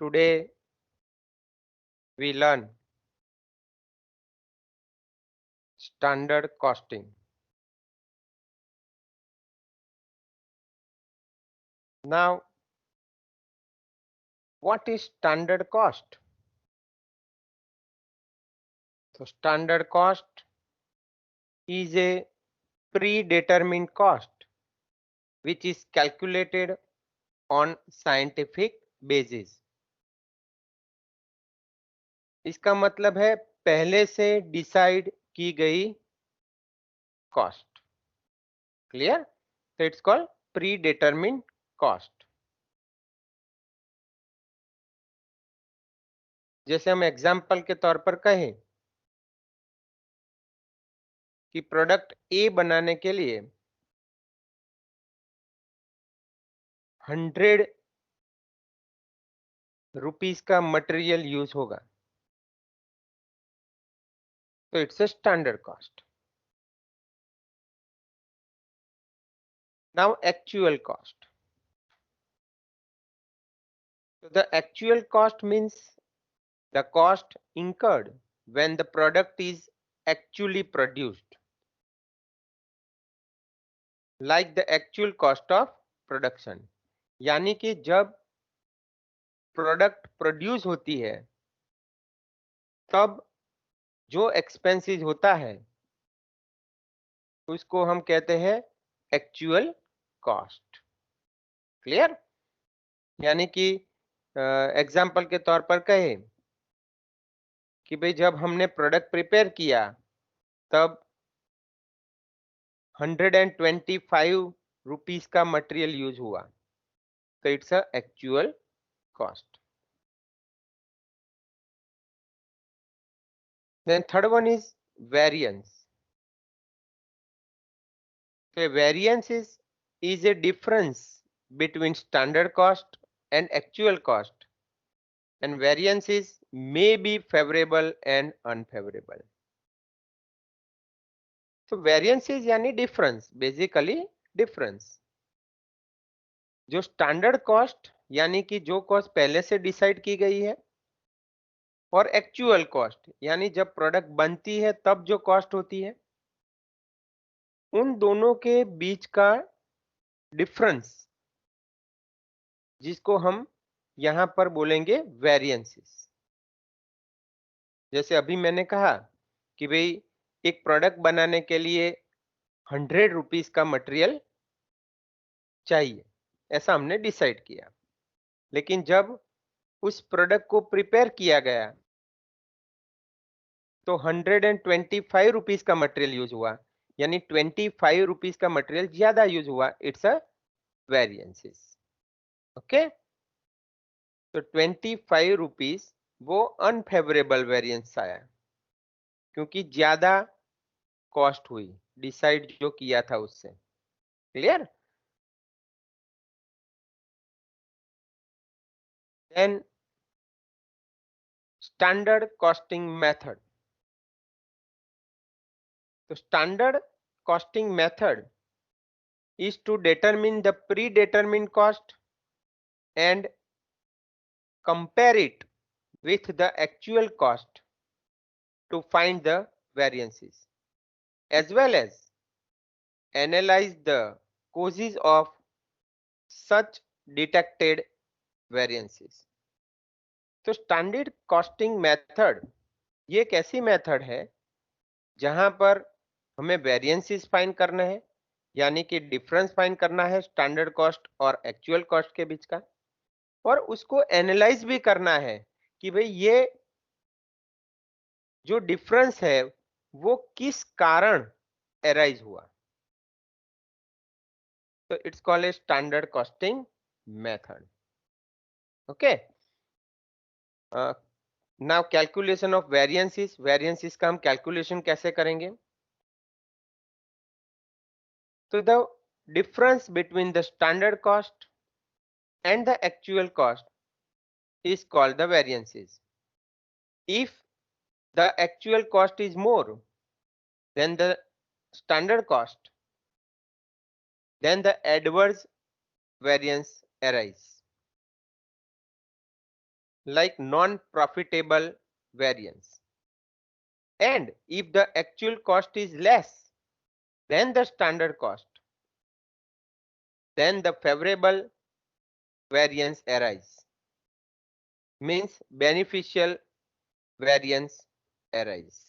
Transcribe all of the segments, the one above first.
Today we learn standard costing. Now, what is standard cost? So standard cost is a predetermined cost which is calculated on scientific basis. इसका मतलब है पहले से decide की गई cost. Clear? So it's called predetermined cost. जैसे हम example के तौर पर कहें कि प्रोडक्ट ए बनाने के लिए 100 रुपीस का मटेरियल यूज होगा, तो it's a standard cost. Now actual cost. So the actual cost means the cost incurred when the product is actually produced, like the actual cost of production. यानी कि जब product produce होती है तब जो expenses होता है उसको हम कहते हैं एक्चुअल कॉस्ट. क्लियर? यानी कि एग्जाम्पल के तौर पर कहें कि भाई जब हमने प्रोडक्ट प्रिपेयर किया तब 125 रुपीस का मटेरियल यूज हुआ, तो it's a actual cost. Then third one is variance. So variance is a difference between standard cost and actual cost, and variances may be favorable and unfavorable. So variances यानी difference, basically difference. जो standard cost यानी कि जो cost पहले से decide की गई है, और एक्चुअल कॉस्ट यानी जब प्रोडक्ट बनती है तब जो कॉस्ट होती है, उन दोनों के बीच का डिफरेंस जिसको हम यहां पर बोलेंगे वेरिएंसेस. जैसे अभी मैंने कहा कि भाई एक प्रोडक्ट बनाने के लिए 100 रुपीस का मटेरियल चाहिए, ऐसा हमने डिसाइड किया. लेकिन जब उस प्रोडक्ट को प्रिपेयर किया गया तो 125 रुपीस का मटेरियल यूज हुआ, यानी 25 रुपीस का मटेरियल ज्यादा यूज हुआ. It's a variances. ओके, तो 25 रुपीस वो अनफेवरेबल वेरिएंस आया क्योंकि ज्यादा कॉस्ट हुई डिसाइड जो किया था उससे. Clear? Then standard costing method. तो standard costing method is to determine the predetermined cost and compare it with the actual cost to find the variances, as well as analyze the causes of such detected variances. तो standard costing method ये एक ऐसी method है जहां पर हमें variances find करना है, यानी कि डिफरेंस फाइंड करना है स्टैंडर्ड कॉस्ट और एक्चुअल कॉस्ट के बीच का, और उसको एनालाइज भी करना है कि भाई ये जो डिफरेंस है वो किस कारण एराइज हुआ. तो it's called a standard costing method. Okay, now calculation of variances. Variances का हम कैलकुलेशन कैसे करेंगे? तो the difference between the standard cost and the actual cost is called the variances. If the actual cost is more than the standard cost, then the adverse variance arise. like non-profitable variance. And if the actual cost is less than the standard cost, then the favorable variance arise, means beneficial variance arise.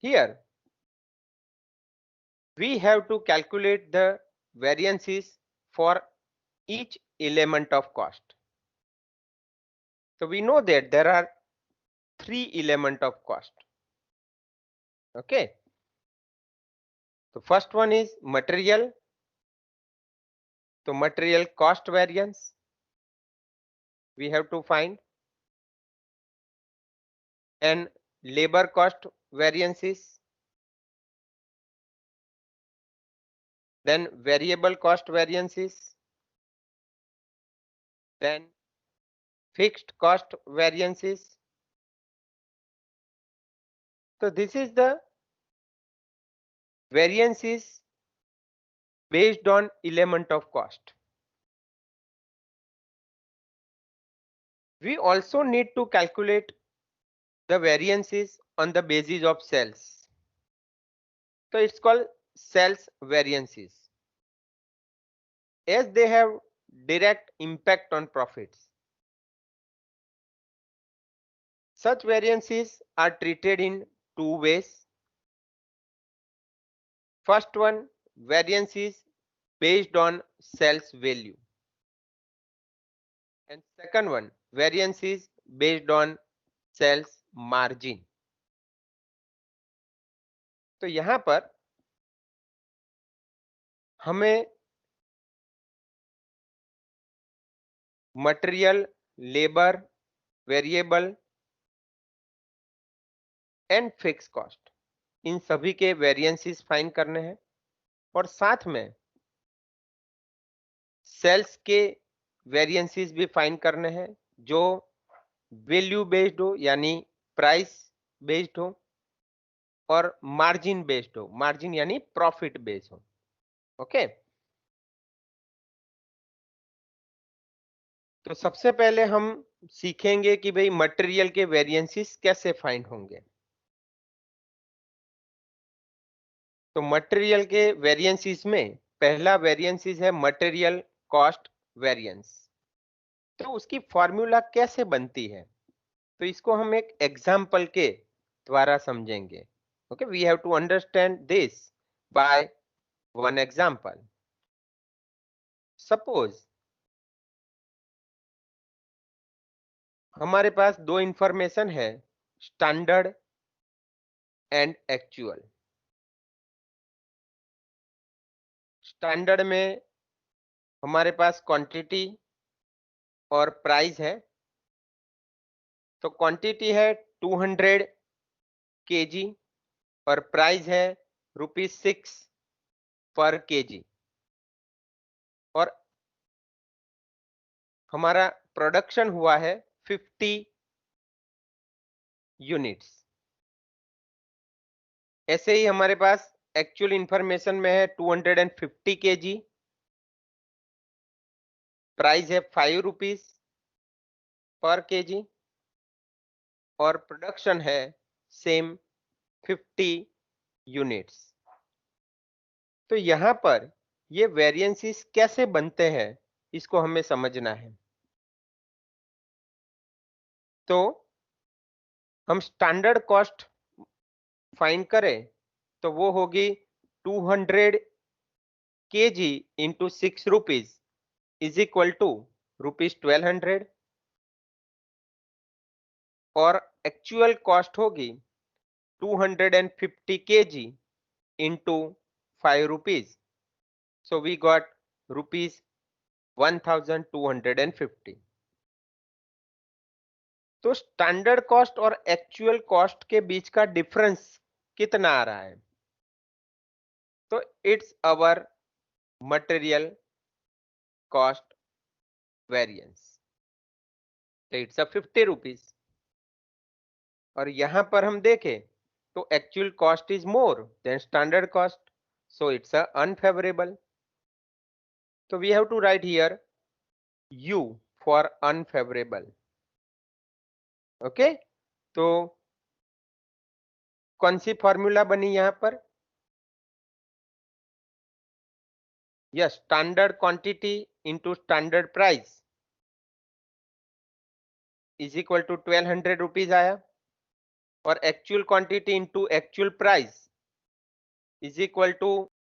Here we have to calculate the variances for each element of cost. So we know that there are three elements of cost. Okay. The first one is material. So material cost variance we have to find, and labor cost variances, then variable cost variances, then fixed cost variances. So this is the variances based on element of cost. We also need to calculate the variances on the basis of sales. So it's called sales variances, as they have direct impact on profits. Such variances are treated in two ways. First one, variances based on sales value, and second one, variances based on sales margin. तो यहां पर हमें material, labour, variable and fix cost, इन सभी के variances find करने हैं, और साथ में सेल्स के वेरिएंसेस भी फाइंड करने हैं जो वैल्यू बेस्ड हो, यानी प्राइस बेस्ड हो, और मार्जिन बेस्ड हो, मार्जिन यानी प्रॉफिट बेस्ड हो. ओके. तो सबसे पहले हम सीखेंगे कि भाई मटेरियल के वेरिएंसेस कैसे फाइंड होंगे. तो मटेरियल के वेरिएंसेस में पहला वेरिएंसेस है मटेरियल कॉस्ट वेरिएंस. तो उसकी फॉर्मूला कैसे बनती है, तो इसको हम एक एग्जाम्पल के द्वारा समझेंगे. Okay, we have to understand this by one example. Suppose हमारे पास दो इंफॉर्मेशन है, स्टैंडर्ड एंड एक्चुअल. स्टैंडर्ड में हमारे पास क्वांटिटी और प्राइस है. तो क्वांटिटी है 200 kg और प्राइस है ₹6 पर kg, और हमारा प्रोडक्शन हुआ है 50 यूनिट्स. ऐसे ही हमारे पास एक्चुअल इंफॉर्मेशन में है 250 kg, प्राइस है ₹5 पर kg, और प्रोडक्शन है सेम 50 यूनिट्स. तो यहां पर ये वेरिएंसेस कैसे बनते हैं इसको हमें समझना है. तो हम स्टैंडर्ड कॉस्ट फाइंड करें तो वो होगी 200 kg into ₹6 is equal to ₹1200, और एक्चुअल कॉस्ट होगी 250 kg इंटू ₹5. So we got ₹1250. तो स्टैंडर्ड कॉस्ट और एक्चुअल कॉस्ट के बीच का डिफरेंस कितना आ रहा है, तो it's our material cost variance. It's ₹50. और यहां पर हम देखें तो actual cost is more than standard cost, so it's unfavorable. So we have to write here U for unfavourable. Okay, तो कौन सी फॉर्मूला बनी यहां पर? Yes, standard quantity into standard price is equal to 1200 rupees आया, और actual quantity into actual price is equal to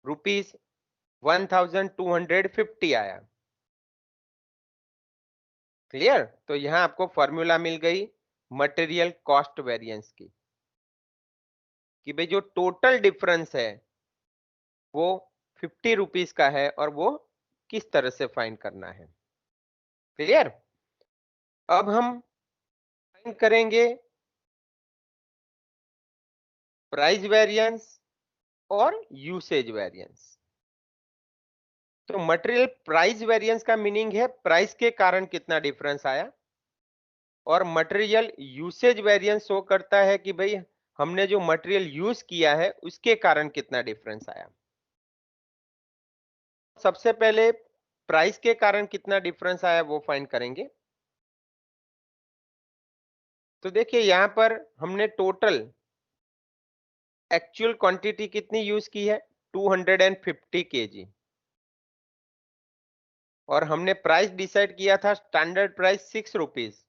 rupees 1250 आया। Clear? तो यहां आपको फॉर्मूला मिल गई मटेरियल कॉस्ट वेरिएंस की, कि भाई जो टोटल डिफरेंस है वो 50 रुपीज का है और वो किस तरह से फाइंड करना है। क्लियर? अब हम फाइंड करेंगे प्राइस वेरिएंस और यूसेज वेरिएंस। तो मटेरियल प्राइस वेरिएंस का मीनिंग है प्राइस के कारण कितना डिफरेंस आया, और मटेरियल यूसेज वेरिएंस शो करता है कि भाई हमने जो मटेरियल यूज किया है उसके कारण कितना डिफरेंस आया। सबसे पहले प्राइस के कारण कितना डिफरेंस आया वो फाइंड करेंगे। तो देखिए यहां पर हमने टोटल एक्चुअल क्वांटिटी कितनी यूज की है, 250 केजी, और हमने प्राइस डिसाइड किया था स्टैंडर्ड प्राइस 6 रुपीज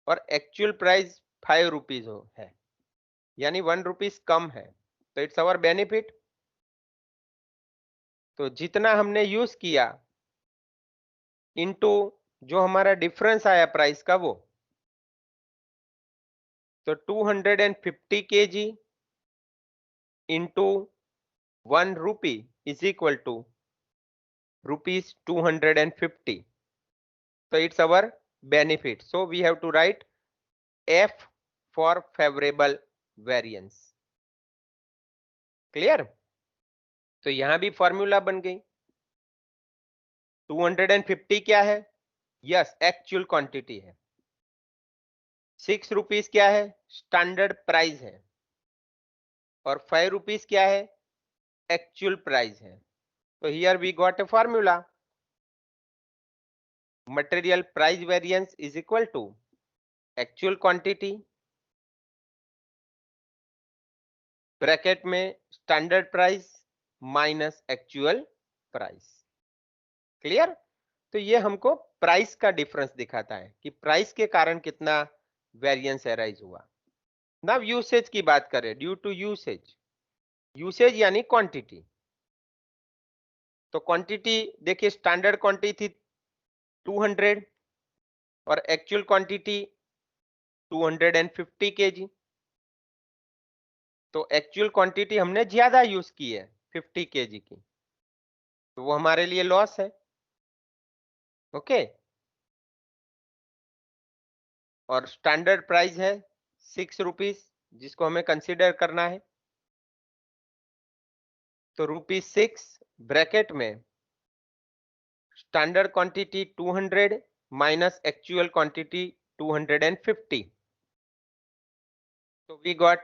और एक्चुअल प्राइस 5 रुपीज हो है, यानी 1 रुपीज कम है, तो इट्स अवर बेनिफिट। तो जितना हमने यूज किया इनटू जो हमारा डिफरेंस आया प्राइस का वो, तो 250 kg into 1 rupee is equal to rupees 250, so it's our benefit, so we have to write F for favorable variance। Clear? तो यहां भी फॉर्मूला बन गई। 250 क्या है? यस, एक्चुअल क्वांटिटी है। 6 रुपीज क्या है? स्टैंडर्ड प्राइस है। और 5 रुपीज क्या है? एक्चुअल प्राइस है। तो here we got a formula, material price variance is equal to actual quantity bracket में standard price minus actual price. Clear? तो ये हमको प्राइस का डिफरेंस दिखाता है कि प्राइस के कारण कितना वेरिएंस अराइज हुआ। नाउ यूसेज की बात करें, ड्यू टू यूसेज, यूसेज यानी क्वांटिटी। तो क्वांटिटी देखिए, स्टैंडर्ड क्वांटिटी थी 200 और एक्चुअल क्वांटिटी 250 केजी। तो एक्चुअल क्वांटिटी हमने ज्यादा यूज की है 50 केजी की, तो वो हमारे लिए लॉस है। ओके, और स्टैंडर्ड प्राइस है 6 रुपीज जिसको हमें कंसीडर करना है, तो ₹6 ब्रैकेट में standard quantity 200 minus actual quantity 250, so we got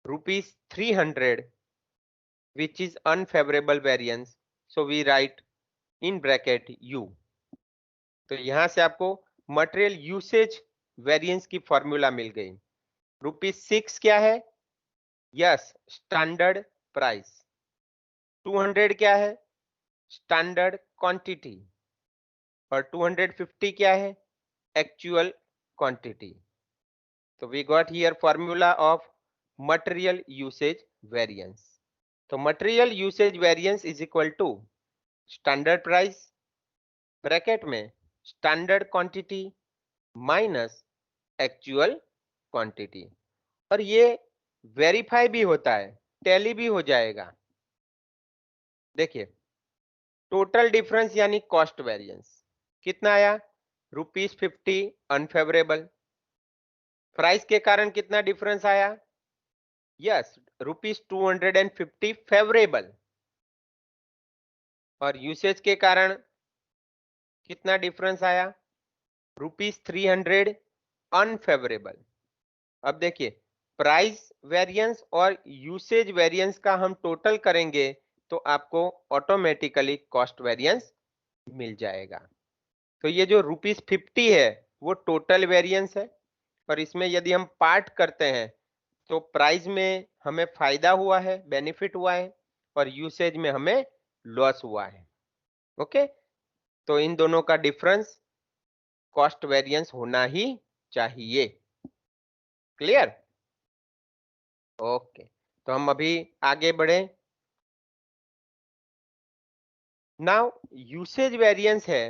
₹300 which is unfavorable variance, so we write in bracket U। तो यहां से आपको मटेरियल यूसेज वेरिएंस की फॉर्मूला मिल गई। ₹6 क्या है? Yes, standard price. 200 क्या है? Standard quantity. और 250 क्या है? Actual quantity. तो we got here formula of material usage variance. तो material usage variance is equal to standard price bracket में standard quantity minus actual quantity. और ये वेरीफाई भी होता है, टैली भी हो जाएगा। देखिए, टोटल डिफरेंस यानी कॉस्ट वेरिएंस कितना आया? ₹50 अनफेवरेबल। प्राइस के कारण कितना डिफरेंस आया? Yes, ₹250 favourable. और यूसेज के कारण कितना डिफरेंस आया? ₹300 अनफेवरेबल। अब देखिए, प्राइस वेरिएंस और यूसेज वेरिएंस का हम टोटल करेंगे तो आपको ऑटोमेटिकली कॉस्ट वेरिएंस मिल जाएगा। तो ये जो ₹50 है वो टोटल वेरिएंस है, और इसमें यदि हम पार्ट करते हैं तो प्राइस में हमें फायदा हुआ है, बेनिफिट हुआ है, और यूसेज में हमें लॉस हुआ है। ओके, तो इन दोनों का डिफरेंस कॉस्ट वेरिएंस होना ही चाहिए। क्लियर? ओके, तो हम अभी आगे बढ़े। नाउ यूसेज वेरिएंस है,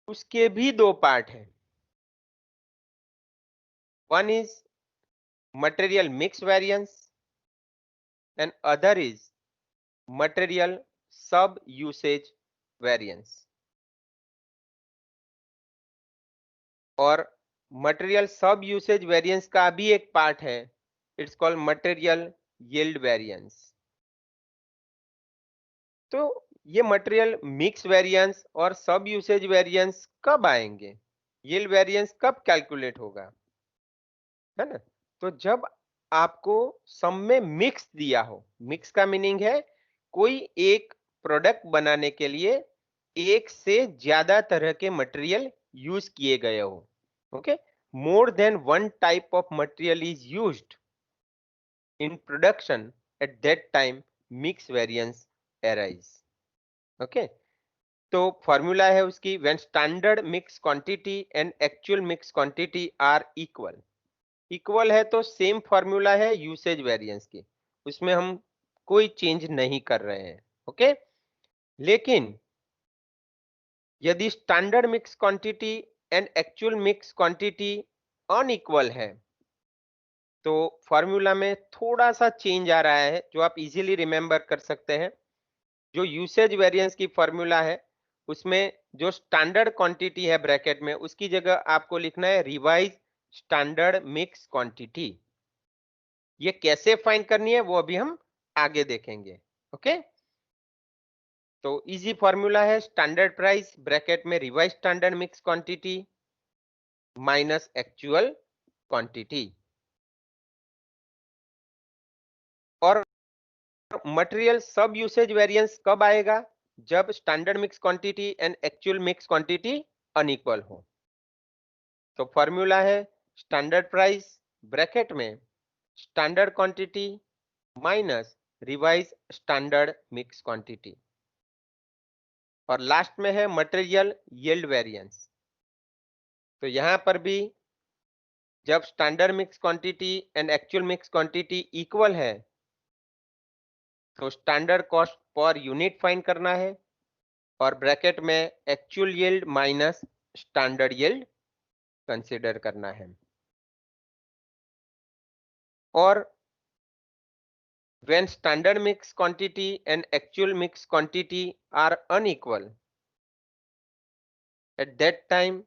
उसके भी दो पार्ट हैं। One is material mix variance and other is material सब यूसेज वेरिएंस। और मटेरियल सब यूसेज वेरिएंस का भी एक पार्ट है, it's called material yield variance. तो ये मटेरियल मिक्स वेरिएंस और सब यूसेज वेरिएंस कब आएंगे, यील्ड वेरिएंस कब कैलकुलेट होगा, है ना? तो जब आपको सम में मिक्स दिया हो, मिक्स का मीनिंग है कोई एक प्रोडक्ट बनाने के लिए एक से ज्यादा तरह के मटेरियल यूज किए गए हो। Okay, more than one type of material is used in production, at that time mix variance arise. Okay, तो फॉर्मूला है उसकी, when standard mix quantity and actual mix quantity are equal. इक्वल है तो same formula है usage variance की, उसमें हम कोई चेंज नहीं कर रहे हैं। ओके, लेकिन यदि standard mix quantity and actual mix quantity unequal है तो फॉर्मूला में थोड़ा सा चेंज आ रहा है, जो आप इजीली रिमेंबर कर सकते हैं। जो यूसेज वेरिएंस की फॉर्मूला है उसमें जो स्टैंडर्ड क्वांटिटी है ब्रैकेट में, उसकी जगह आपको लिखना है रिवाइज स्टैंडर्ड मिक्स क्वांटिटी। ये कैसे फाइंड करनी है वो अभी हम आगे देखेंगे। ओके, तो इजी फॉर्मूला है स्टैंडर्ड प्राइस ब्रैकेट में revise standard mix quantity minus actual quantity. और मटेरियल सब यूसेज वेरिएंस कब आएगा, जब standard mix quantity and actual mix quantity unequal हो। तो फॉर्मूला है स्टैंडर्ड प्राइस ब्रैकेट में standard quantity minus revise standard mix quantity, और लास्ट में है मटेरियल यील्ड वेरिएंस। तो यहां पर भी जब standard mix quantity and actual mix quantity equal है तो standard cost per unit find करना है, और ब्रैकेट में actual yield minus standard yield consider करना है। और when standard mix quantity and actual mix quantity are unequal, at that time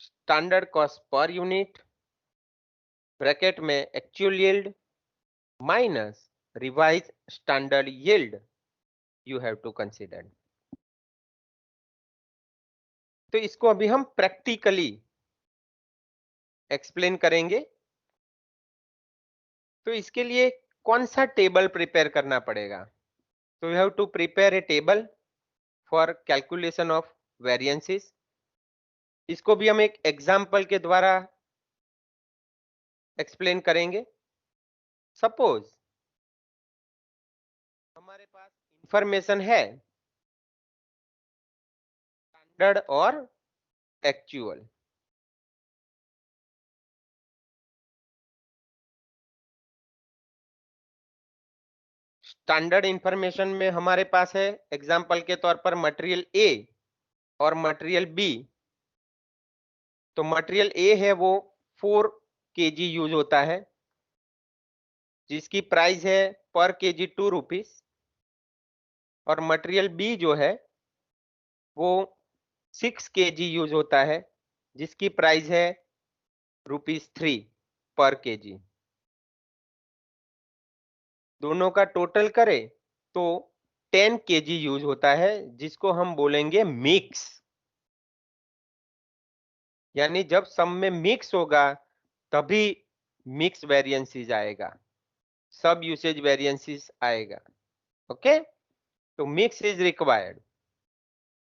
standard cost per unit bracket में actual yield minus revise standard yield you have to consider. तो इसको अभी हम practically explain करेंगे। तो इसके लिए कौन सा टेबल प्रिपेयर करना पड़ेगा? तो you have to prepare a table for calculation of variances. इसको भी हम एक एग्जाम्पल के द्वारा एक्सप्लेन करेंगे। सपोज हमारे पास इंफॉर्मेशन है स्टैंडर्ड और एक्चुअल। स्टैंडर्ड इंफॉर्मेशन में हमारे पास है एग्जांपल के तौर पर मटेरियल ए और मटेरियल बी। तो मटेरियल ए है वो 4 केजी यूज होता है, जिसकी प्राइस है पर केजी 2 रुपीज। और मटेरियल बी जो है वो 6 केजी यूज होता है, जिसकी प्राइस है ₹3 पर केजी। दोनों का टोटल करें तो 10 केजी यूज होता है, जिसको हम बोलेंगे मिक्स। यानी जब सम में मिक्स होगा तभी मिक्स वेरिएंसेस आएगा, सब यूसेज वेरिएंसेस आएगा। ओके, तो मिक्स इज रिक्वायर्ड।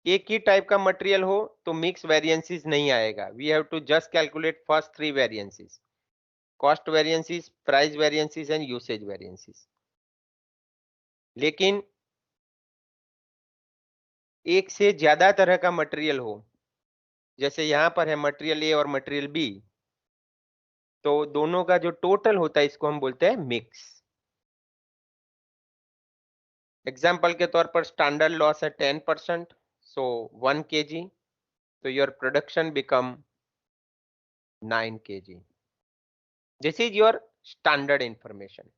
एक ही टाइप का मटेरियल हो तो मिक्स वेरिएंसेस नहीं आएगा। We have to just calculate first 3 variances, cost variances, price variances and usage variances. लेकिन एक से ज्यादा तरह का मटेरियल हो, जैसे यहां पर है मटेरियल ए और मटेरियल बी, तो दोनों का जो टोटल होता है इसको हम बोलते हैं मिक्स। एग्जाम्पल के तौर पर स्टैंडर्ड लॉस है 10%, सो 1 kg, तो your production become 9 kg। This is your standard information.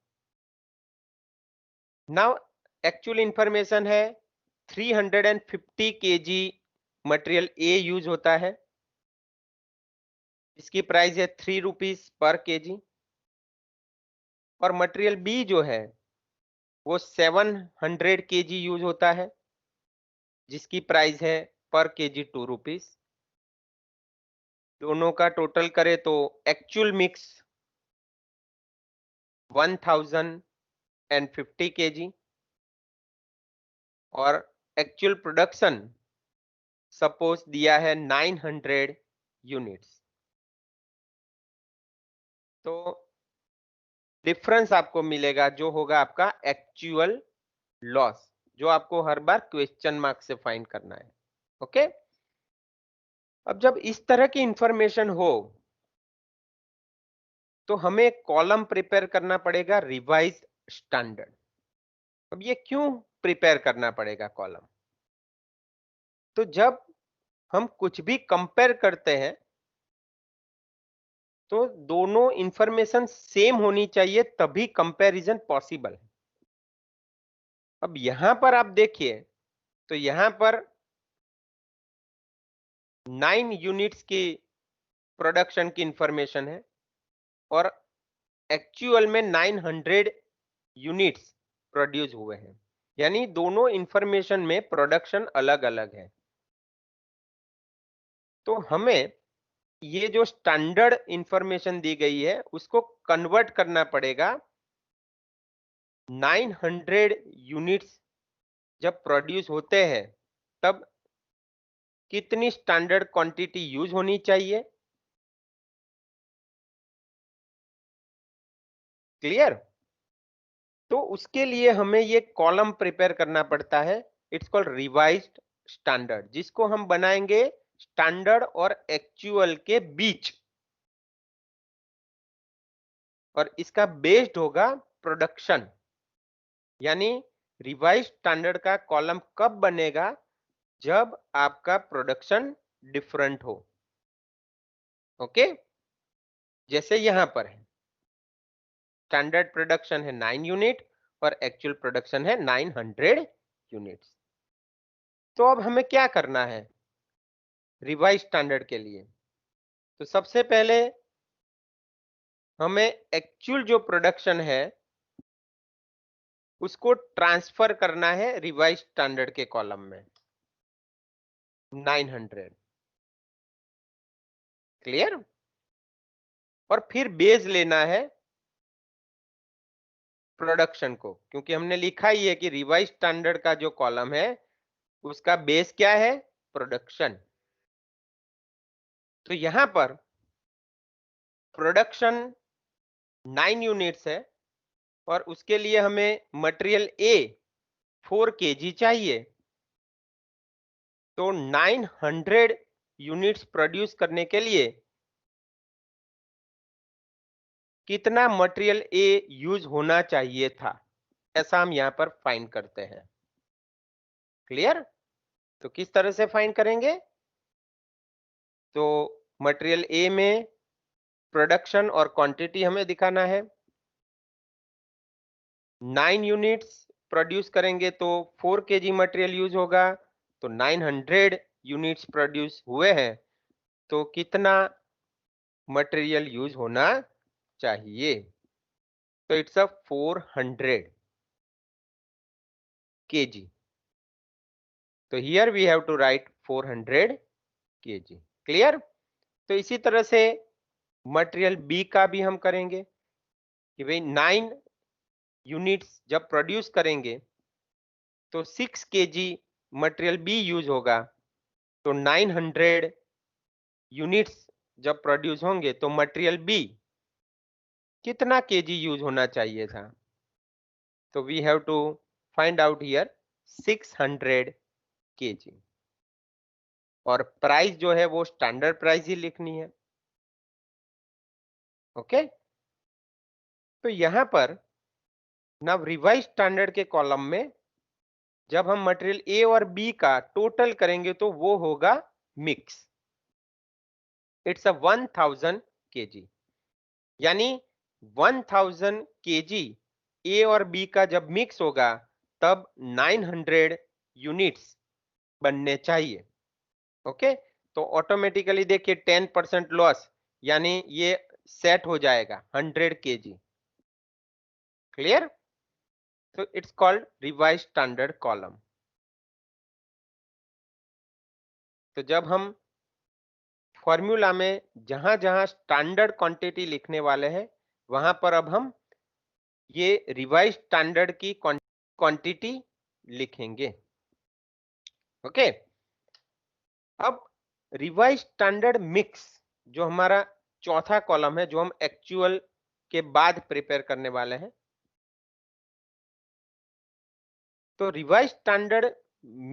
Now actual information है 350 kg मटेरियल ए यूज होता है, इसकी प्राइस है 3 रुपीज पर केजी। और मटेरियल बी जो है वो 700 kg यूज होता है, जिसकी प्राइस है पर केजी 2 रुपीज। दोनों का टोटल करें तो एक्चुअल मिक्स 1050 kg और एक्चुअल प्रोडक्शन सपोज दिया है 900 यूनिट्स। तो डिफरेंस आपको मिलेगा जो होगा आपका एक्चुअल लॉस, जो आपको हर बार क्वेश्चन मार्क से फाइंड करना है। ओके, अब जब इस तरह की इंफॉर्मेशन हो तो हमें कॉलम प्रिपेयर करना पड़ेगा रिवाइज्ड स्टैंडर्ड। अब ये क्यों प्रिपेयर करना पड़ेगा कॉलम? तो जब हम कुछ भी कंपेयर करते हैं तो दोनों इंफॉर्मेशन सेम होनी चाहिए, तभी कंपैरिजन पॉसिबल है। अब यहां पर आप देखिए तो यहां पर 9 यूनिट्स की प्रोडक्शन की इंफॉर्मेशन है और एक्चुअल में 900 यूनिट्स प्रोड्यूस हुए हैं, यानी दोनों इंफॉर्मेशन में प्रोडक्शन अलग अलग है। तो हमें ये जो स्टैंडर्ड इंफॉर्मेशन दी गई है उसको कन्वर्ट करना पड़ेगा। 900 यूनिट्स जब प्रोड्यूस होते हैं तब कितनी स्टैंडर्ड क्वांटिटी यूज होनी चाहिए? क्लियर? तो उसके लिए हमें ये कॉलम प्रिपेयर करना पड़ता है, इट्स कॉल्ड रिवाइज्ड स्टैंडर्ड, जिसको हम बनाएंगे स्टैंडर्ड और एक्चुअल के बीच, और इसका बेस्ड होगा प्रोडक्शन। यानी रिवाइज्ड स्टैंडर्ड का कॉलम कब बनेगा? जब आपका प्रोडक्शन डिफरेंट हो। ओके, जैसे यहां पर है स्टैंडर्ड प्रोडक्शन है 9 यूनिट और एक्चुअल प्रोडक्शन है 900 यूनिट्स। तो अब हमें क्या करना है रिवाइज स्टैंडर्ड के लिए? तो सबसे पहले हमें एक्चुअल जो प्रोडक्शन है उसको ट्रांसफर करना है रिवाइज स्टैंडर्ड के कॉलम में 900। क्लियर? और फिर बेस लेना है प्रोडक्शन को, क्योंकि हमने लिखा ही है कि रिवाइज स्टैंडर्ड का जो कॉलम है उसका बेस क्या है? प्रोडक्शन। तो यहां पर प्रोडक्शन 9 यूनिट्स है और उसके लिए हमें मटेरियल ए 4 kg चाहिए। तो 900 यूनिट्स प्रोड्यूस करने के लिए कितना मटेरियल ए यूज होना चाहिए था, ऐसा हम यहां पर फाइंड करते हैं। क्लियर? तो किस तरह से फाइंड करेंगे? तो मटेरियल ए में प्रोडक्शन और क्वांटिटी हमें दिखाना है। 9 यूनिट्स प्रोड्यूस करेंगे तो 4 kg मटेरियल यूज होगा, तो 900 यूनिट्स प्रोड्यूस हुए हैं, तो कितना मटेरियल यूज होना चाहिए? तो इट्स अ 400 kg। तो here we have to write 400 kg। Clear? तो इसी तरह से मटेरियल बी का भी हम करेंगे कि भाई 9 यूनिट्स जब प्रोड्यूस करेंगे तो 6 kg मटेरियल बी यूज होगा, तो 900 यूनिट्स जब प्रोड्यूस होंगे तो मटेरियल बी कितना केजी यूज होना चाहिए था? तो we have to find out here 600 kg, और प्राइस जो है वो स्टैंडर्ड प्राइस ही लिखनी है। ओके, तो यहां पर नव रिवाइज स्टैंडर्ड के कॉलम में जब हम मटेरियल ए और बी का टोटल करेंगे तो वो होगा मिक्स। इट्स अ 1000 केजी, यानी 1000 केजी ए और बी का जब मिक्स होगा तब 900 यूनिट्स बनने चाहिए। ओके, तो ऑटोमेटिकली देखिए 10% लॉस, यानी ये सेट हो जाएगा 100 केजी। क्लियर? तो it's called revise standard column. तो जब हम फॉर्मूला में जहां जहां स्टैंडर्ड क्वांटिटी लिखने वाले हैं वहां पर अब हम ये रिवाइज स्टैंडर्ड की क्वांटिटी लिखेंगे। ओके, अब रिवाइज स्टैंडर्ड मिक्स जो हमारा चौथा कॉलम है, जो हम एक्चुअल के बाद प्रिपेयर करने वाले हैं, तो रिवाइज स्टैंडर्ड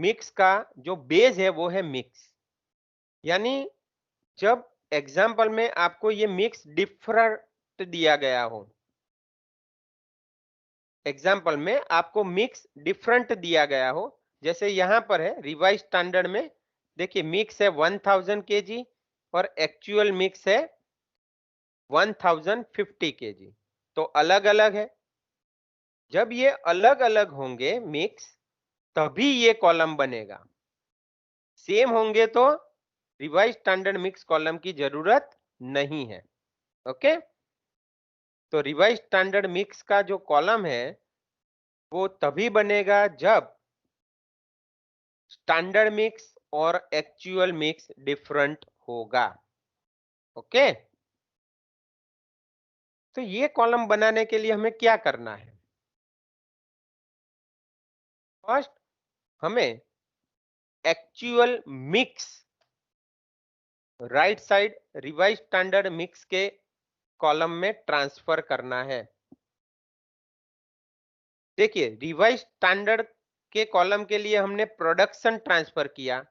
मिक्स का जो बेस है वो है मिक्स। यानी जब एग्जाम्पल में आपको ये मिक्स डिफरेंट दिया गया हो, एग्जाम्पल में आपको मिक्स डिफरेंट दिया गया हो, जैसे यहां पर है रिवाइज स्टैंडर्ड में, देखिए मिक्स है 1000 केजी और एक्चुअल मिक्स है 1050 केजी, तो अलग अलग है। जब ये अलग अलग होंगे मिक्स तभी ये कॉलम बनेगा। सेम होंगे तो रिवाइज स्टैंडर्ड मिक्स कॉलम की जरूरत नहीं है। ओके, तो रिवाइज स्टैंडर्ड मिक्स का जो कॉलम है वो तभी बनेगा जब स्टैंडर्ड मिक्स और एक्चुअल मिक्स डिफरेंट होगा। ओके, तो ये कॉलम बनाने के लिए हमें क्या करना है? फर्स्ट हमें actual mix right side revise standard mix के कॉलम में ट्रांसफर करना है। देखिए रिवाइज स्टैंडर्ड के कॉलम के लिए हमने प्रोडक्शन ट्रांसफर किया,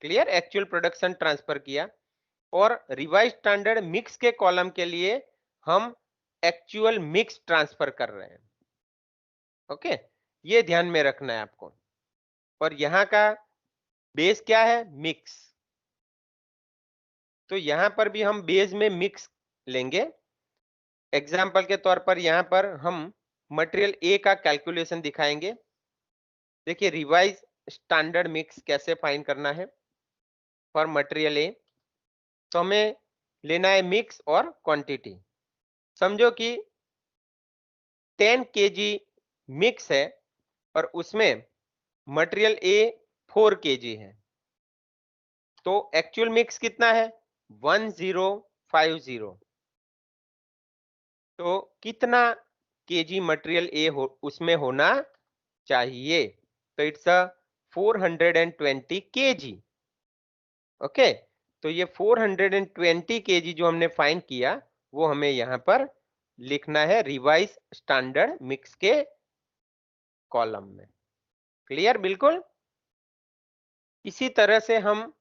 क्लियर, एक्चुअल प्रोडक्शन ट्रांसफर किया, और रिवाइज स्टैंडर्ड मिक्स के कॉलम के लिए हम एक्चुअल मिक्स ट्रांसफर कर रहे हैं। ओके, ये ध्यान में रखना है आपको। और यहां का बेस क्या है? मिक्स। तो यहां पर भी हम बेस में मिक्स लेंगे। एग्जाम्पल के तौर पर यहां पर हम मटेरियल ए का कैलकुलेशन दिखाएंगे। देखिए रिवाइज स्टैंडर्ड मिक्स कैसे फाइंड करना है फॉर मटेरियल ए। तो हमें लेना है मिक्स और क्वांटिटी। समझो कि 10 केजी मिक्स है और उसमें मटेरियल ए 4 केजी है, तो एक्चुअल मिक्स कितना है? 1050। तो कितना केजी मटेरियल ए उसमें होना चाहिए? तो इट्स अ 420 केजी। ओके, तो ये 420 केजी जो हमने फाइंड किया वो हमें यहाँ पर लिखना है रिवाइज स्टैंडर्ड मिक्स के कॉलम में। क्लियर? बिल्कुल। इसी तरह से हम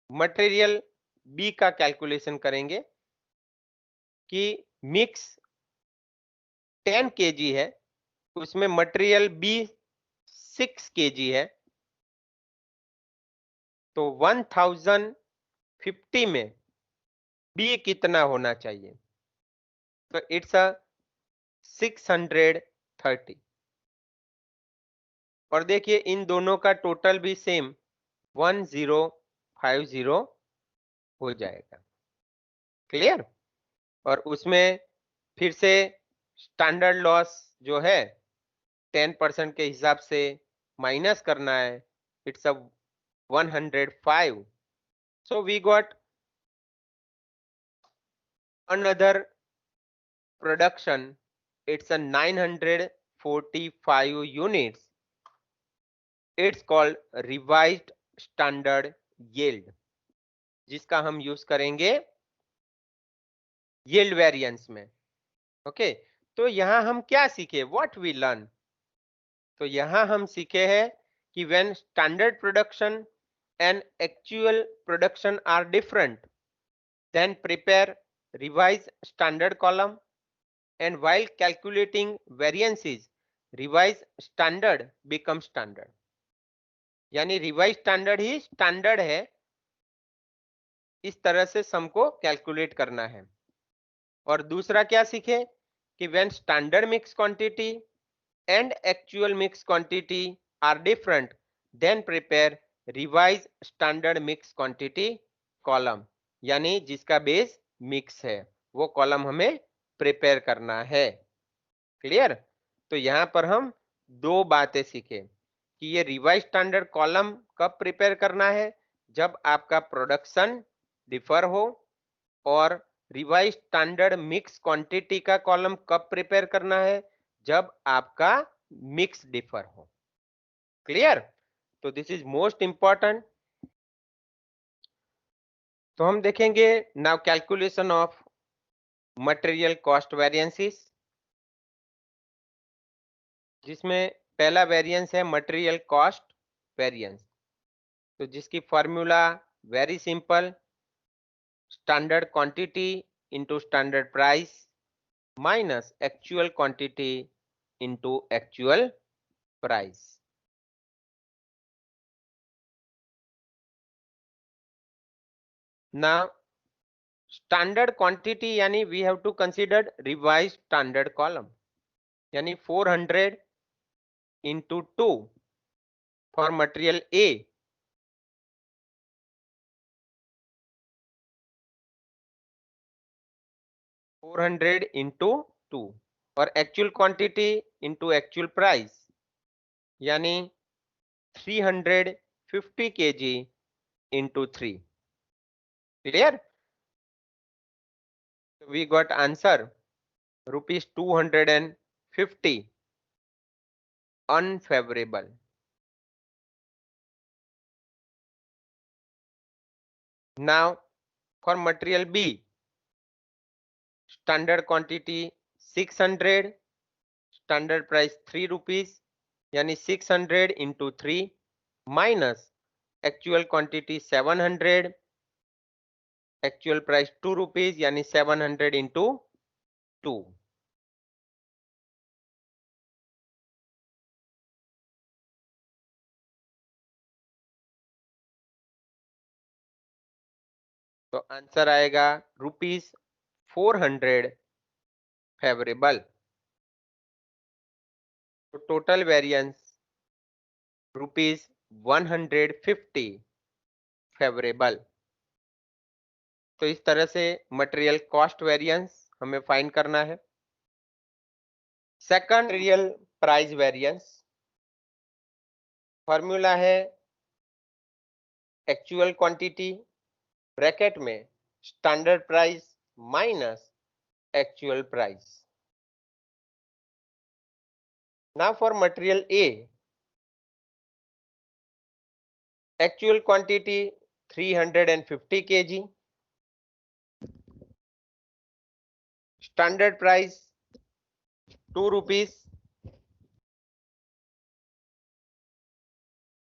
मटेरियल बी का कैलकुलेशन करेंगे कि मिक्स 10 केजी है, उसमें मटेरियल बी 6 केजी है, तो 1050 में बी कितना होना चाहिए? तो इट्स अ 630। और देखिए इन दोनों का टोटल भी सेम 1050 हो जाएगा। क्लियर? और उसमें फिर से स्टैंडर्ड लॉस जो है 10% के हिसाब से माइनस करना है। It's a 105। So we got another production. It's a 945 units. It's called revised standard yield, जिसका हम यूज करेंगे यील्ड वेरिएंस में। ओके, तो यहां हम क्या सीखे, व्हाट वी लर्न? तो यहां हम सीखे हैं कि when standard production and actual production are different, then prepare revise standard column, and while calculating variances revise standard becomes standard, यानी रिवाइज स्टैंडर्ड ही स्टैंडर्ड है, इस तरह से सम को कैलकुलेट करना है। और दूसरा क्या सीखे कि when standard mix quantity and actual mix quantity are different, then prepare revise standard mix quantity column, यानी जिसका बेस मिक्स है वो कॉलम हमें प्रिपेयर करना है। क्लियर? तो यहां पर हम दो बातें सीखे कि ये रिवाइज स्टैंडर्ड कॉलम कब प्रिपेयर करना है, जब आपका प्रोडक्शन डिफर हो, और रिवाइज स्टैंडर्ड मिक्स क्वांटिटी का कॉलम कब प्रिपेयर करना है, जब आपका मिक्स डिफर हो। क्लियर? तो दिस इज मोस्ट इंपॉर्टेंट। तो हम देखेंगे now calculation of material cost variances, जिसमें पहला वेरिएंस है मटेरियल कॉस्ट वेरिएंस। तो जिसकी formula very simple, standard quantity into standard price minus actual quantity into actual price. Now standard quantity यानी we have to consider revise standard column, यानी 400 into 2 for material A, 400 into 2, और actual quantity into actual price, यानी 350 kg into 3। Clear? We got answer rupees 250 unfavorable. Now for material B, standard quantity 600, standard price 3 rupees, यानी 600 into 3 minus actual quantity 700, actual price 2 rupees, यानी 700 into 2। तो answer आएगा rupees 400 favourable. तो total variance rupees 150 favourable. तो इस तरह से material cost variance हमें फाइंड करना है। Second, material price variance, formula है एक्चुअल क्वांटिटी ब्रैकेट में standard price minus actual price. Now for material A, actual quantity 350 kg, standard price 2 rupees,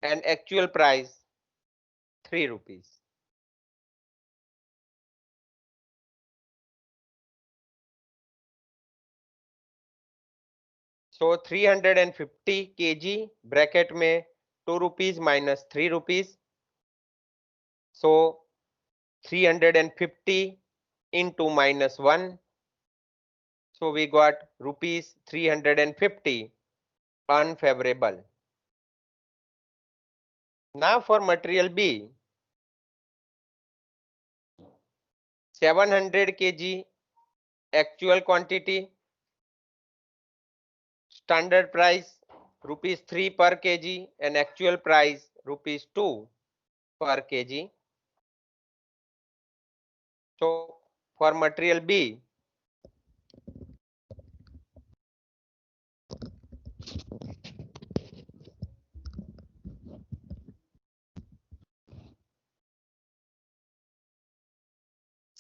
and actual price 3 rupees. So 350 kg bracket में 2 rupees minus 3 rupees. So 350 into minus 1. So we got rupees 350 unfavorable. Now for material B, 700 kg actual quantity, standard price rupees 3 per kg, and actual price rupees 2 per kg. So for material B,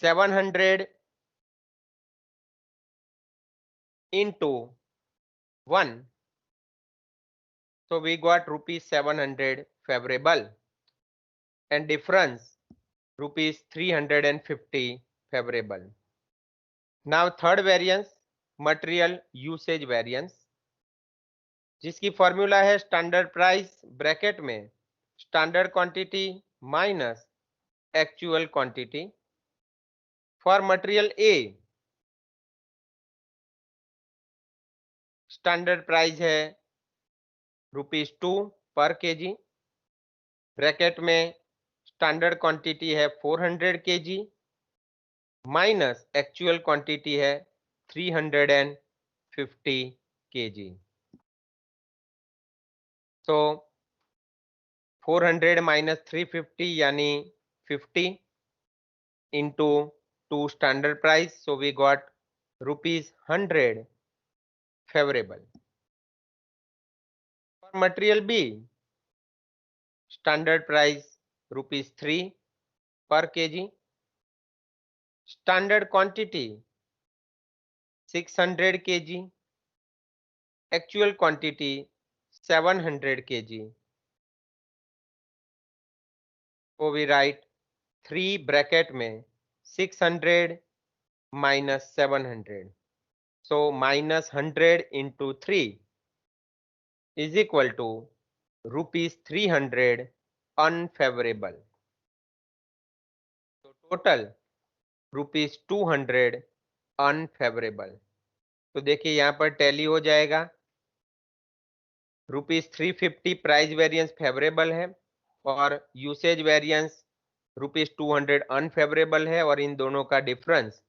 700 into 1, so we got rupees 700 favorable, and difference rupees 350 favorable. Now third variance, material usage variance, जिसकी formula है standard price bracket में standard quantity minus actual quantity. For material a standard price है ₹2 पर KG, bracket में standard quantity है 400 KG minus actual quantity है 350 KG. तो 400 minus 350 यानी 50 into 2 standard price, so we got ₹100 favorable. For material B standard price ₹3 per kg, standard quantity 600 kg, actual quantity 700 kg, so we write 3 bracket में 600 minus 700, so minus 100 into 3 is equal to ₹300 unfavorable. So total ₹200 unfavourable. तो देखिए यहाँ पर tally हो जाएगा, ₹350 price variance favourable है और usage variance ₹200 unfavourable है, और इन दोनों का difference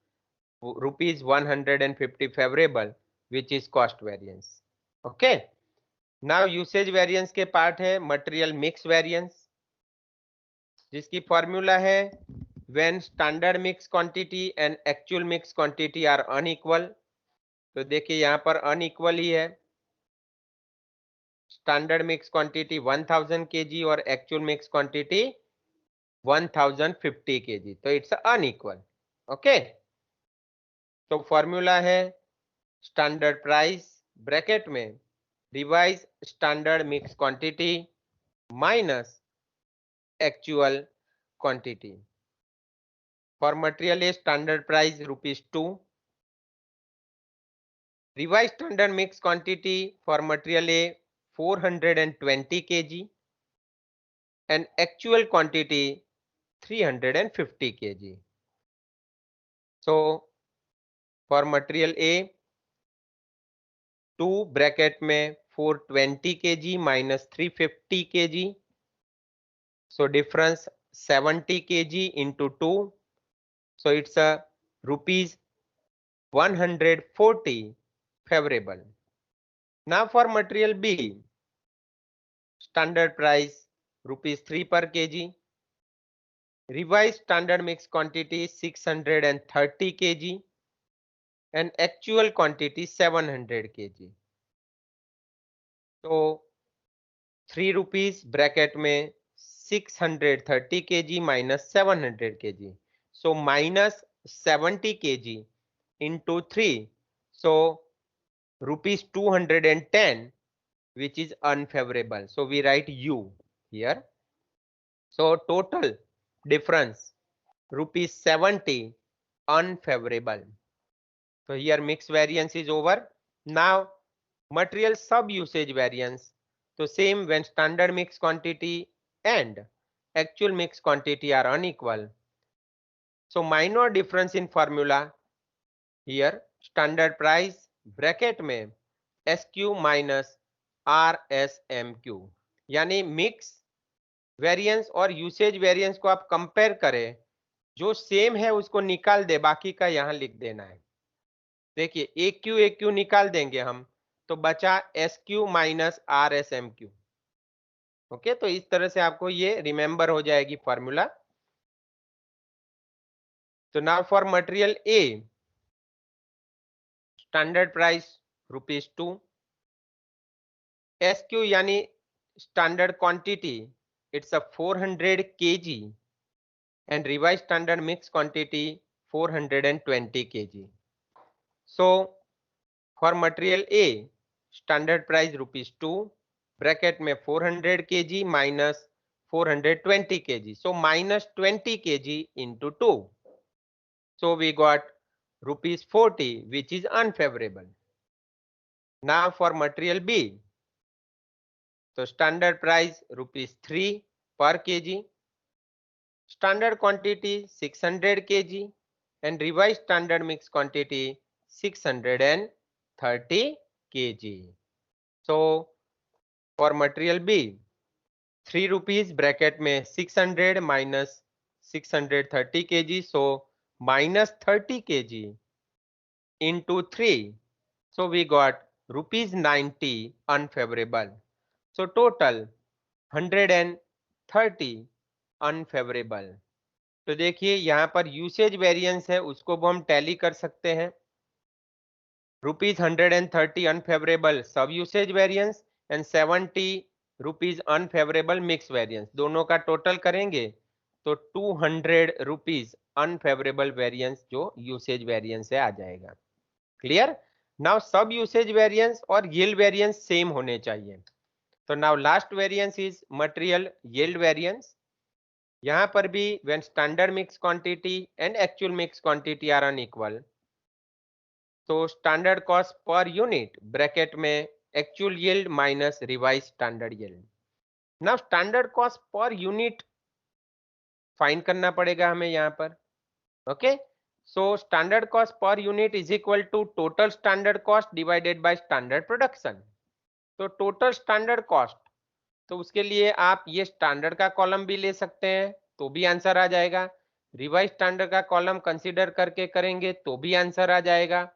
₹150 favourable which is cost variance. Okay, now usage variance के पार्ट है मटेरियल मिक्स वेरिएंस, जिसकी फॉर्मूला है when standard mix quantity and actual mix quantity are unequal. तो देखिए यहाँ पर अनइक्वल ही है, स्टैंडर्ड मिक्स क्वांटिटी 1000 केजी और एक्चुअल मिक्स क्वांटिटी 1050 केजी, तो इट्स अनइक्वल। ओके, तो फॉर्मूला है स्टैंडर्ड प्राइस ब्रैकेट में revise standard mix quantity minus actual quantity. For material A standard price ₹2, revised standard mix quantity for material A 420 kg and actual quantity 350 kg. So for material A 2 bracket में 420 kg minus 350 kg, so difference 70 kg into 2, so it's a ₹140 favorable. Now for material B standard price ₹3 per kg, revised standard mix quantity 630 kg and actual quantity 700 kg. तो ₹3 bracket में 630 kg minus 700 kg, so minus 70 kg into 3, so ₹210, which is unfavorable, so we write U here. So total difference ₹70 unfavorable. So here mix variance is over. Now material sub usage variance. So same when standard mix quantity and actual mix quantity are unequal. So minor difference in formula here standard price bracket में SQ minus RSMQ, यानी mix variance और usage variance को आप compare करें, जो same है उसको निकाल दे, बाकी का यहां लिख देना है। देखिए AQ निकाल देंगे हम, तो बचा SQ माइनस RSMQ। ओके, तो इस तरह से आपको ये रिमेंबर हो जाएगी फॉर्मूला। तो now for material A standard price ₹2, SQ यानी standard quantity it's a 400 kg and revised standard mix quantity 420 kg. So for material A, standard price ₹2, bracket में 400 kg minus 420 kg. So minus 20 kg into 2. So we got ₹40, which is unfavorable. Now for material B, so standard price ₹3 per kg, standard quantity 600 kg, and revised standard mix quantity 630 kg. So for material B, ₹3 bracket में 600 minus 630 kg, so minus 30 kg into 3. So we got ₹90 unfavorable. So total 130 unfavourable. तो देखिए यहाँ पर usage variance है, उसको वो हम tally कर सकते हैं. ₹130 unfavourable sub usage variance and ₹70 unfavourable mix variance, दोनों का टोटल करेंगे तो ₹200 अनफेवरेबल वेरिएंस जो यूसेज वेरिएंस से आ जाएगा. Clear? Now sub usage variance और यील्ड वेरिएंस सेम होने चाहिए. तो now last variance is material yield variance. यहां पर भी when standard mix quantity and actual mix quantity are unequal, तो standard cost per unit bracket में actual yield minus revise standard yield. Now standard cost per unit find करना पड़ेगा हमें यहाँ पर. Okay, so standard cost per unit is equal to total standard cost divided by standard production. तो total standard cost, तो उसके लिए आप ये स्टैंडर्ड का कॉलम भी ले सकते हैं तो भी आंसर आ जाएगा. रिवाइज स्टैंडर्ड का कॉलम कंसीडर करके करेंगे तो भी आंसर आ जाएगा.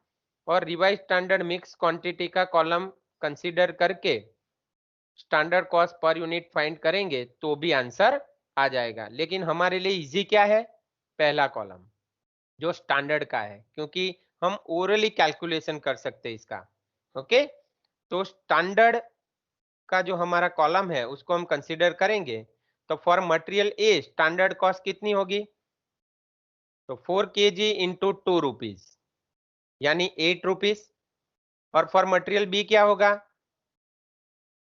और रिवाइज स्टैंडर्ड मिक्स क्वांटिटी का कॉलम कंसीडर करके standard cost per unit find करेंगे तो भी आंसर आ जाएगा. लेकिन हमारे लिए इजी क्या है? पहला कॉलम जो स्टैंडर्ड का है, क्योंकि हम ओरली कैलकुलेशन कर सकते हैं इसका. ओके, तो स्टैंडर्ड का जो हमारा कॉलम है उसको हम कंसीडर करेंगे. तो for material a standard cost कितनी होगी? तो 4 kg इंटू ₹2 यानी ₹8. और फॉर मटेरियल बी क्या होगा?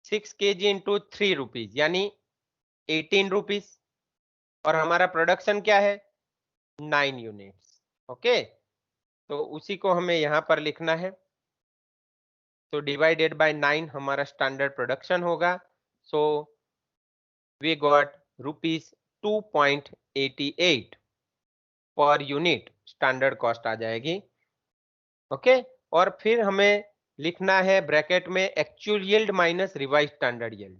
6 kg इंटू ₹3 यानी ₹18. और हमारा प्रोडक्शन क्या है? 9 यूनिट्स. ओके, तो उसी को हमें यहाँ पर लिखना है. तो डिवाइडेड बाय 9 हमारा स्टैंडर्ड प्रोडक्शन होगा. सो we got ₹2.88 per unit standard cost आ जाएगी. ओके, और फिर हमें लिखना है ब्रैकेट में actual yield minus revise standard yield.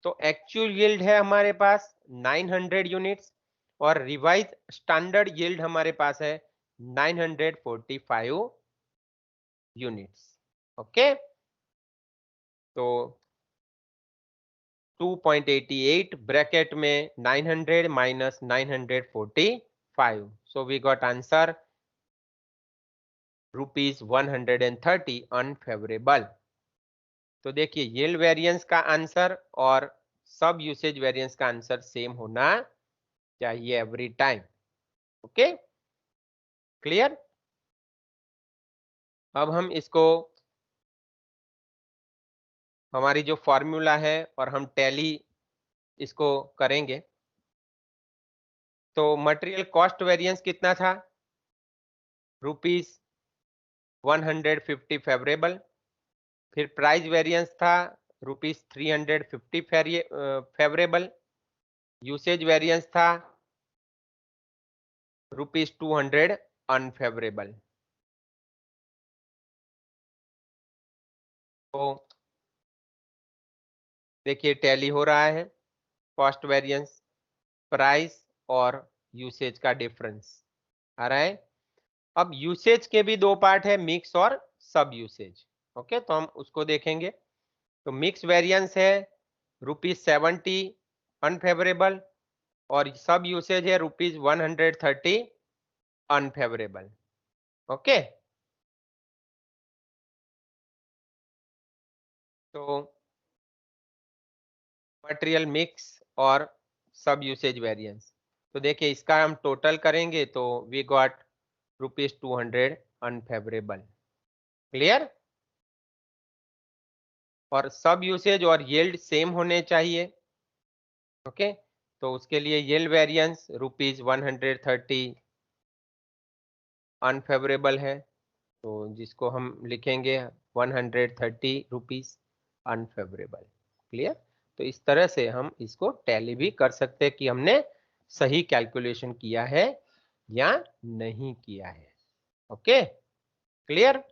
तो एक्चुअल यील्ड है हमारे पास 900 यूनिट्स और रिवाइज स्टैंडर्ड यील्ड हमारे पास है 945 यूनिट्स. ओके, तो 2.88 ब्रैकेट में 900 minus 945. So we got answer ₹130 unfavourable. तो देखिए यील्ड वेरिएंस का आंसर और सब यूसेज वेरिएंस का आंसर सेम होना चाहिए एवरी टाइम. Okay, clear? अब हम इसको हमारी जो फॉर्मूला है और हम टैली इसको करेंगे. तो मटेरियल कॉस्ट वेरिएंस कितना था? ₹150 फेवरेबल. फिर प्राइस वेरिएंस था ₹350 फेवरेबल. यूसेज वेरिएंस था ₹200 अनफेवरेबल. तो देखिए टैली हो रहा है. कॉस्ट वेरिएंस, प्राइस और यूसेज का डिफरेंस आ रहा है. अब यूसेज के भी दो पार्ट है, मिक्स और सब यूसेज. ओके, तो हम उसको देखेंगे. तो मिक्स वेरिएंस है ₹70 अनफेवरेबल और सब यूसेज है ₹130 अनफेवरेबल. ओके, तो मटेरियल मिक्स और सब यूसेज वेरिएंस. तो देखिए इसका हम टोटल करेंगे तो वी गॉट ₹200 अनफेवरेबल। क्लियर? और सब यूसेज और यील्ड सेम होने चाहिए। ओके, तो उसके लिए यील्ड वेरिएंस ₹130 अनफेवरेबल है, तो जिसको हम लिखेंगे ₹130 अनफेवरेबल। क्लियर? तो इस तरह से हम इसको टैली भी कर सकते हैं कि हमने सही कैलकुलेशन किया है या नहीं किया है। Okay, clear?